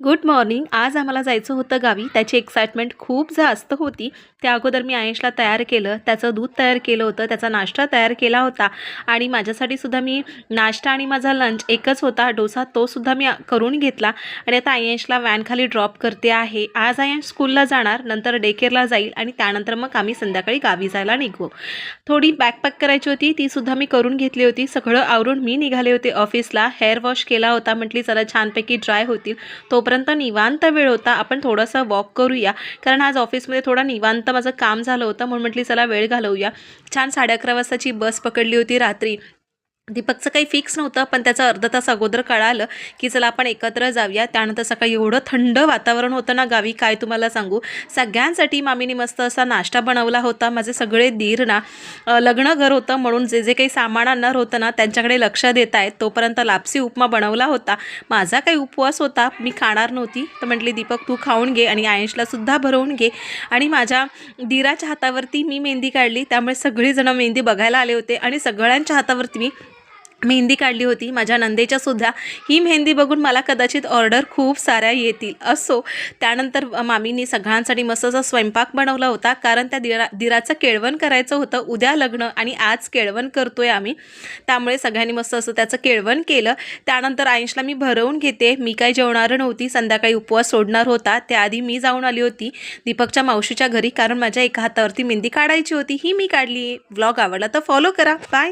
Good morning. आज आम्हाला जायचं होतं गावी. त्याची एक्साइटमेंट खूप जास्त होती. त्या अगोदर मी आयशला तयार केलं, त्याचं दूध तयार केलं होतं, त्याचा नाश्ता तयार केला होता आणि माझ्यासाठी सुद्धा मी नाश्ता आणि माझा लंच एकच होता डोसा, तो सुद्धा मी करून घेतला आणि आता आयशला व्हॅनखाली ड्रॉप करते आहे. आज आयश स्कूलला जाणार, नंतर डे केअरला जाईल आणि त्यानंतर मग आम्ही संध्याकाळी गावी जायला निघू. थोडी बॅकपॅक करायची होती, ती सुद्धा मी करून घेतली होती. सगळं आवरून मी निघाले होते ऑफिसला. हेअर वॉश केला होता, म्हटली चला छानपैकी ड्राय होतील. तोपर्यंत निवांत वेळ होता, आपण थोडंसं वॉक करूया, कारण आज ऑफिसमध्ये थोडा निवांत माझं काम झालं होतं, म्हणून म्हटली चला वेळ घालवूया. छान 11:30 वाजताची बस पकडली होती रात्री. दीपकचं काही फिक्स नव्हतं, पण त्याचं अर्धा तास अगोदर कळालं की चला आपण एकत्र जाऊया. त्यानंतर सकाळी एवढं थंड वातावरण होतं ना गावी, काय तुम्हाला सांगू. सगळ्यांसाठी मामीने मस्त असा नाश्ता बनवला होता. माझे सगळे दीर ना लग्न घर होतं म्हणून जे जे काही सामान आणणार होतं ना त्यांच्याकडे लक्ष देत आहेत. तोपर्यंत लापसी उपमा बनवला होता. माझा काही उपवास होता, मी खाणार नव्हती, तर म्हटली दीपक तू खाऊन घे आणि आयशलासुद्धा भरवून घे. आणि माझ्या दीराच्या हातावरती मी मेहंदी काढली, त्यामुळे सगळीजणं मेहंदी बघायला आले होते आणि सगळ्यांच्या हातावरती मी मेहंदी काढली होती. माझ्या नंदेच्या सुद्धा ही मेहंदी बघून मला कदाचित ऑर्डर खूप साऱ्या येतील. असो, त्यानंतर मामींनी सगळ्यांसाठी मस्त असा स्वयंपाक बनवला होता, कारण त्या दिराचं केळवण करायचं होतं. उद्या लग्न आणि आज केळवण करतोय आम्ही, त्यामुळे सगळ्यांनी मस्त असं त्याचं केळवण केलं. त्यानंतर आयशला मी भरवून घेते. मी काही जेवणार नव्हती, संध्याकाळी उपवास सोडणार होता. त्याआधी मी जाऊन आली होती दीपकच्या मावशीच्या घरी, कारण माझ्या एका हातावरती मेहंदी काढायची होती. ही मी काढली. व्लॉग आवडला तर फॉलो करा. बाय.